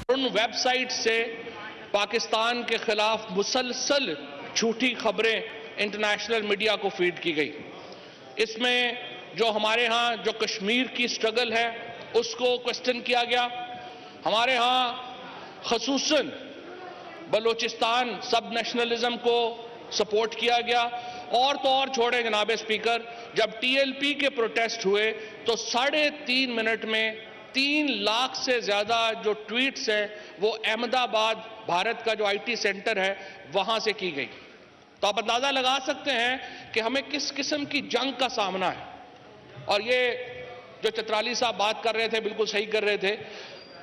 In web site سے پاکستان کے خلاف مسلسل جھوٹی خبریں انٹرنیشنل میڈیا کو فیڈ کی گئی. اس میں جو ہمارے ہاں جو کشمیر کی سٹرگل ہے اس کو کوسچن کیا گیا. ہمارے ہاں خصوصاً بلوچستان سب نیشنلزم کو سپورٹ کیا گیا. اور تو اور چھوڑیں جناب اسپیکر، جب ٹی ایل پی کے پروٹیسٹ ہوئے تو 3.5 منٹ میں 3 لاکھ سے زیادہ جو ٹویٹس ہیں وہ احمد آباد بھارت کا جو آئی ٹی سینٹر ہے وہاں سے کی گئی. تو آپ اندازہ لگا سکتے ہیں کہ ہمیں کس قسم کی جنگ کا سامنا ہے. اور یہ جو چترالی صاحب بات کر رہے تھے بالکل صحیح کر رہے تھے.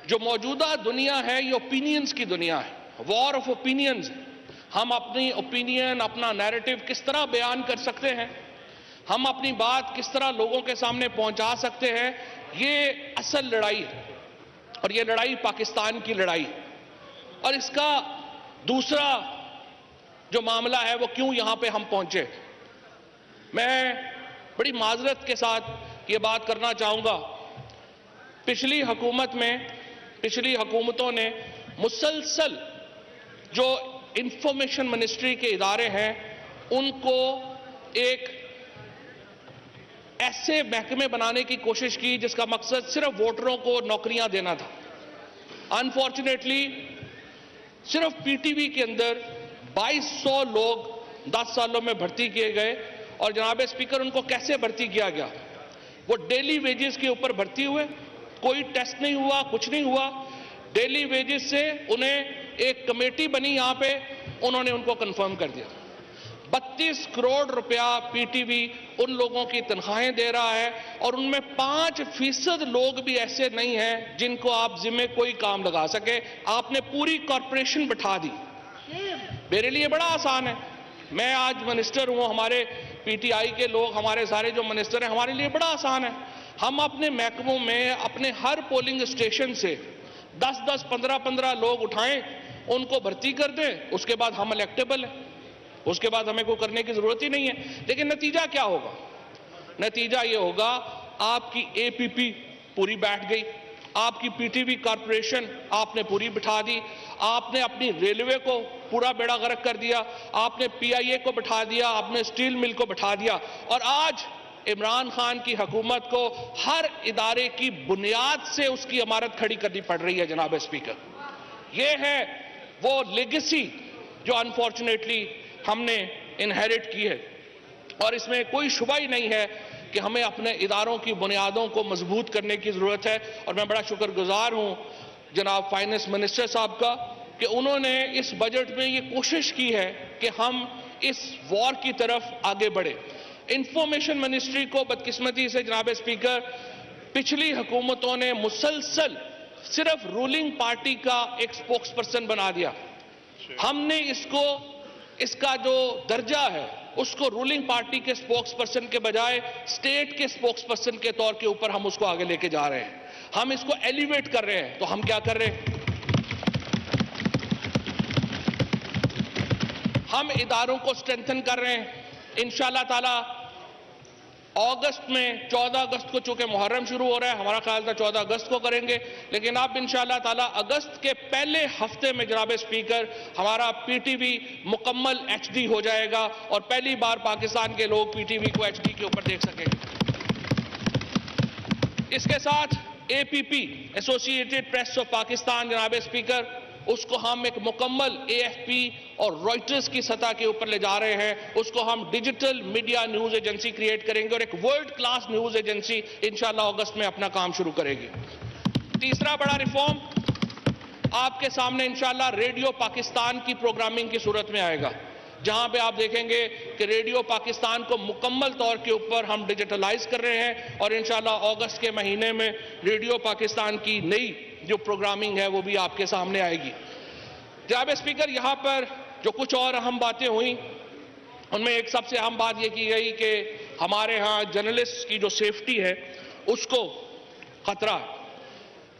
جو موجودہ دنیا ہے یہ اوپینینز کی دنیا ہے، وار آف اوپینینز. ہم اپنی اوپینین، اپنا نیریٹو کس طرح بیان کر سکتے ہیں، ہم اپنی بات کس طرح لوگوں کے سامنے پہنچا سکتے ہیں، یہ اصل لڑائی ہے. اور یہ لڑائی پاکستان کی لڑائی. اور اس کا دوسرا جو معاملہ ہے وہ کیوں یہاں پہ ہم پہنچے. میں بڑی معذرت کے ساتھ یہ بات کرنا چاہوں گا. پچھلی حکومتوں نے مسلسل جو انفارمیشن منسٹری کے ادارے ہیں ان کو ایک ایسے محکمے بنانے کی کوشش کی جس کا مقصد صرف ووٹروں کو نوکریاں دینا تھا. انفارچونیٹلی صرف پی ٹی وی کے اندر 2200 لوگ 10 سالوں میں بھرتی کیے گئے. اور جناب اسپیکر ان کو کیسے بھرتی کیا گیا؟ وہ ڈیلی ویجز کے اوپر بھرتی ہوئے، کوئی ٹیسٹ نہیں ہوا، کچھ نہیں ہوا. ڈیلی ویجز سے انہیں ایک کمیٹی بنی یہاں پہ، انہوں نے ان کو کنفرم کر دیا. 32 کروڑ روپیہ پی ٹی وی ان لوگوں کی تنخواہیں دے رہا ہے اور ان میں 5% لوگ بھی ایسے نہیں ہیں جن کو آپ ذمہ کوئی کام لگا سکے. آپ نے پوری کارپوریشن بٹھا دی. میرے لیے بڑا آسان ہے، میں آج منسٹر ہوں، ہمارے پی ٹی آئی کے لوگ، ہمارے سارے جو منسٹر ہیں، ہمارے لیے بڑا آسان ہے. ہم اپنے محکموں میں اپنے ہر پولنگ اسٹیشن سے 10 15 لوگ اٹھائیں، ان کو بھرتی کر دیں، اس کے بعد ہم الیکٹیبل ہیں، اس کے بعد ہمیں کوئی کرنے کی ضرورت ہی نہیں ہے. لیکن نتیجہ کیا ہوگا؟ نتیجہ یہ ہوگا آپ کی اے پی پی پوری بیٹھ گئی، آپ کی پی ٹی وی کارپوریشن آپ نے پوری بٹھا دی، آپ نے اپنی ریلوے کو پورا بیڑا غرق کر دیا، آپ نے پی آئی اے کو بٹھا دیا، آپ نے اسٹیل مل کو بٹھا دیا. اور آج عمران خان کی حکومت کو ہر ادارے کی بنیاد سے اس کی عمارت کھڑی کرنی پڑ رہی ہے. جناب اسپیکر، یہ ہے وہ لیگیسی جو انفارچونیٹلی ہم نے انہیرٹ کی ہے. اور اس میں کوئی شبہ ہی نہیں ہے کہ ہمیں اپنے اداروں کی بنیادوں کو مضبوط کرنے کی ضرورت ہے. اور میں بڑا شکر گزار ہوں جناب فائنانس منسٹر صاحب کا کہ انہوں نے اس بجٹ میں یہ کوشش کی ہے کہ ہم اس وار کی طرف آگے بڑھے. انفارمیشن منسٹری کو بدقسمتی سے جناب اسپیکر پچھلی حکومتوں نے مسلسل صرف رولنگ پارٹی کا ایک سپوکس پرسن بنا دیا. ہم نے اس کا جو درجہ ہے اس کو رولنگ پارٹی کے سپوکس پرسن کے بجائے سٹیٹ کے سپوکس پرسن کے طور کے اوپر ہم اس کو آگے لے کے جا رہے ہیں. ہم اس کو ایلیویٹ کر رہے ہیں. تو ہم کیا کر رہے ہیں؟ ہم اداروں کو سٹرینتھن کر رہے ہیں. انشاءاللہ تعالی اگست میں 14 اگست کو چونکہ محرم شروع ہو رہا ہے، ہمارا خیال تھا 14 اگست کو کریں گے، لیکن اب انشاءاللہ تعالی اگست کے پہلے ہفتے میں جناب اسپیکر ہمارا پی ٹی وی مکمل ایچ ڈی ہو جائے گا اور پہلی بار پاکستان کے لوگ پی ٹی وی کو ایچ ڈی کے اوپر دیکھ سکیں گے. اس کے ساتھ اے پی پی ایسوسی ایٹڈ پریس آف پاکستان جناب اسپیکر، اس کو ہم ایک مکمل اے ایف پی اور رائٹرز کی سطح کے اوپر لے جا رہے ہیں. اس کو ہم digital media news agency create کریں گے اور ایک ورلڈ کلاس نیوز ایجنسی انشاءاللہ اگست میں اپنا کام شروع کرے گی. تیسرا بڑا ریفارم آپ کے سامنے انشاءاللہ ریڈیو پاکستان کی پروگرامنگ کی صورت میں آئے گا، جہاں پہ آپ دیکھیں گے کہ ریڈیو پاکستان کو مکمل طور کے اوپر ہم ڈیجیٹلائز کر رہے ہیں اور انشاءاللہ اگست کے مہینے میں ریڈیو پاکستان کی نئی جو پروگرامنگ ہے وہ بھی آپ کے سامنے آئے گی. جناب اسپیکر، یہاں پر جو کچھ اور اہم باتیں ہوئیں ان میں ایک سب سے اہم بات یہ کی گئی کہ ہمارے ہاں جرنلسٹ کی جو سیفٹی ہے اس کو خطرہ.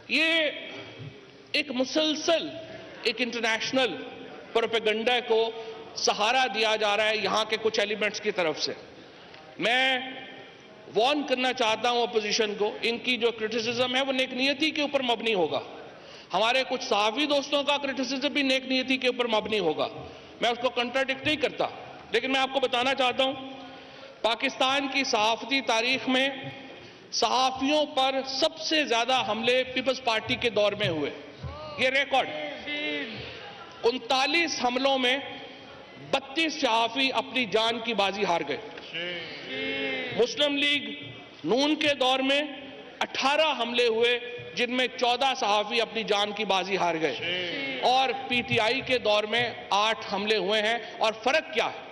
یہ ایک مسلسل ایک انٹرنیشنل پروپیگنڈا کو سہارا دیا جا رہا ہے یہاں کے کچھ ایلیمنٹس کی طرف سے. میں وارن کرنا چاہتا ہوں اپوزیشن کو، ان کی جو کرٹیسزم ہے وہ نیک نیتی کے اوپر مبنی ہوگا. ہمارے کچھ صحافی دوستوں کا کرٹیسزم بھی نیک نیتی کے اوپر مبنی ہوگا، میں اس کو کنٹراڈکٹ نہیں کرتا، لیکن میں آپ کو بتانا چاہتا ہوں پاکستان کی صحافتی تاریخ میں صحافیوں پر سب سے زیادہ حملے پیپلز پارٹی کے دور میں ہوئے، یہ ریکارڈ 39 حملوں میں 32 صحافی اپنی جان کی بازی ہار گئے۔ مسلم لیگ نون کے دور میں 18 حملے ہوئے جن میں 14 صحافی اپنی جان کی بازی ہار گئے، اور پی ٹی آئی کے دور میں 8 حملے ہوئے ہیں۔ اور فرق کیا ہے؟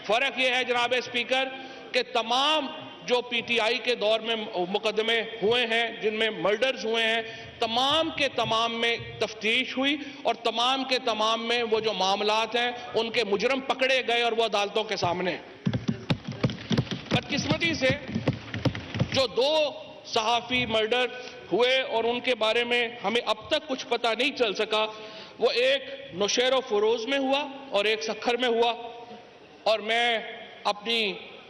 فرق یہ ہے جناب اسپیکر کہ تمام جو پی ٹی آئی کے دور میں مقدمے ہوئے ہیں جن میں مرڈرز ہوئے ہیں، تمام کے تمام میں تفتیش ہوئی اور تمام کے تمام میں وہ جو معاملات ہیں ان کے مجرم پکڑے گئے اور وہ عدالتوں کے سامنے۔ بدقسمتی سے جو 2 صحافی مرڈر ہوئے اور ان کے بارے میں ہمیں اب تک کچھ پتہ نہیں چل سکا، وہ ایک نوشہر و فروز میں ہوا اور ایک سکھر میں ہوا، اور میں اپنی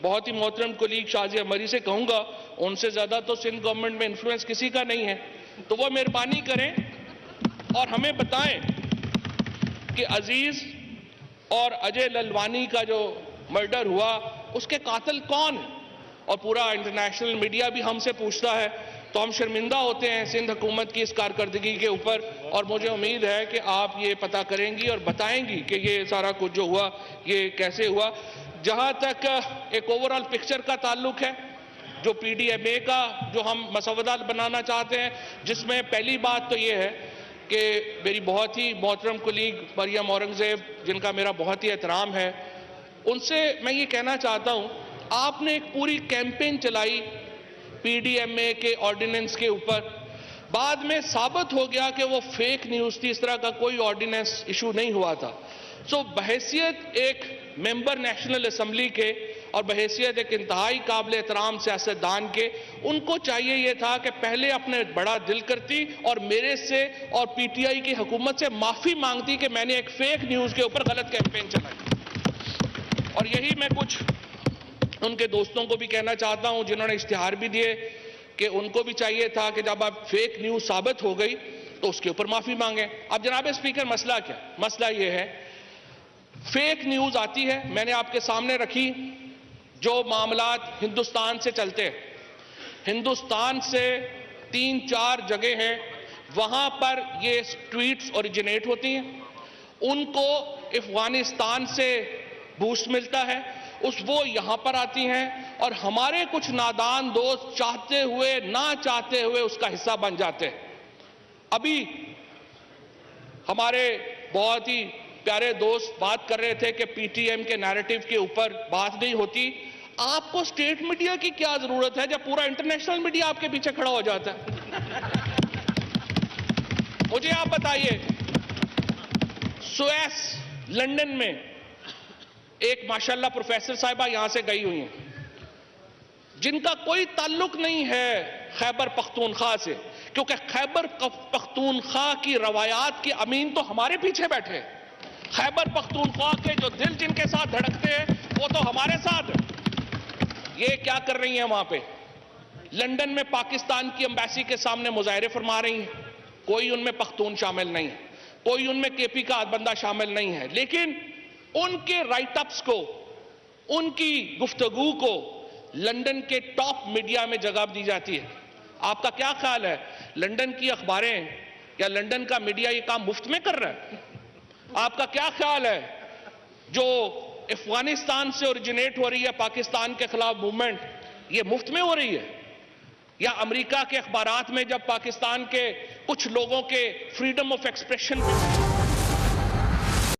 بہت ہی محترم کولیگ شازیہ مری سے کہوں گا ان سے زیادہ تو سندھ گورنمنٹ میں انفلوئنس کسی کا نہیں ہے، تو وہ مہربانی کریں اور ہمیں بتائیں کہ عزیز اور اجے للوانی کا جو مرڈر ہوا اس کے قاتل کون ہیں، اور پورا انٹرنیشنل میڈیا بھی ہم سے پوچھتا ہے، تو ہم شرمندہ ہوتے ہیں سندھ حکومت کی اس کارکردگی کے اوپر، اور مجھے امید ہے کہ آپ یہ پتہ کریں گی اور بتائیں گی کہ یہ سارا کچھ جو ہوا یہ کیسے ہوا۔ جہاں تک ایک اوورال پکچر کا تعلق ہے، جو پی ڈی ایم اے کا جو ہم مسودہ بنانا چاہتے ہیں، جس میں پہلی بات تو یہ ہے کہ میری بہت ہی محترم کولیگ مریم اورنگزیب جن کا میرا بہت ہی احترام ہے، ان سے میں یہ کہنا چاہتا ہوں آپ نے ایک پوری کیمپین چلائی پی ڈی ایم اے کے آرڈیننس کے اوپر، بعد میں ثابت ہو گیا کہ وہ فیک نیوز تھی، اس طرح کا کوئی آرڈیننس ایشو نہیں ہوا تھا۔ بحیثیت ایک ممبر نیشنل اسمبلی کے اور بحیثیت ایک انتہائی قابل احترام سیاستدان کے، ان کو چاہیے یہ تھا کہ پہلے اپنے بڑا دل کرتی اور میرے سے اور پی ٹی آئی کی حکومت سے معافی مانگتی کہ میں نے ایک فیک نیوز کے اوپر غلط کیمپین چلائی۔ اور یہی میں کچھ ان کے دوستوں کو بھی کہنا چاہتا ہوں جنہوں نے اشتہار بھی دیے کہ ان کو بھی چاہیے تھا کہ جب اب فیک نیوز ثابت ہو گئی تو اس کے اوپر معافی مانگیں۔ اب جناب اسپیکر مسئلہ کیا؟ مسئلہ یہ ہے فیک نیوز آتی ہے، میں نے آپ کے سامنے رکھی جو معاملات ہندوستان سے چلتے ہیں، ہندوستان سے 3-4 جگہ ہیں وہاں پر یہ ٹویٹس اوریجنیٹ ہوتی ہیں، ان کو افغانستان سے بوسٹ ملتا ہے، وہ یہاں پر آتی ہیں اور ہمارے کچھ نادان دوست چاہتے ہوئے نہ چاہتے ہوئے اس کا حصہ بن جاتے ہیں۔ ابھی ہمارے بہت ہی پیارے دوست بات کر رہے تھے کہ پی ٹی ایم کے نیریٹو کے اوپر بات نہیں ہوتی، آپ کو اسٹیٹ میڈیا کی کیا ضرورت ہے جب پورا انٹرنیشنل میڈیا آپ کے پیچھے کھڑا ہو جاتا ہے؟ مجھے آپ بتائیے سویس لنڈن میں ایک ماشاءاللہ پروفیسر صاحبہ یہاں سے گئی ہوئی ہیں جن کا کوئی تعلق نہیں ہے خیبر پختونخوا سے، کیونکہ خیبر پختونخوا کی روایات کے امین تو ہمارے پیچھے بیٹھے، خیبر پختونخوا کے جو دل جن کے ساتھ دھڑکتے ہیں وہ تو ہمارے ساتھ ہیں۔ یہ کیا کر رہی ہیں وہاں پہ؟ لنڈن میں پاکستان کی امبیسی کے سامنے مظاہرے فرما رہی ہیں، کوئی ان میں پختون شامل نہیں ہے، کوئی ان میں کے پی کا بندہ شامل نہیں ہے، لیکن ان کے رائٹ اپس کو، ان کی گفتگو کو لنڈن کے ٹاپ میڈیا میں جگہ دی جاتی ہے۔ آپ کا کیا خیال ہے لنڈن کی اخباریں یا لنڈن کا میڈیا یہ کام مفت میں کر رہا ہے؟ آپ کا کیا خیال ہے جو افغانستان سے اوریجنیٹ ہو رہی ہے پاکستان کے خلاف موومنٹ یہ مفت میں ہو رہی ہے؟ یا امریکہ کے اخبارات میں جب پاکستان کے کچھ لوگوں کے فریڈم آف ایکسپریشن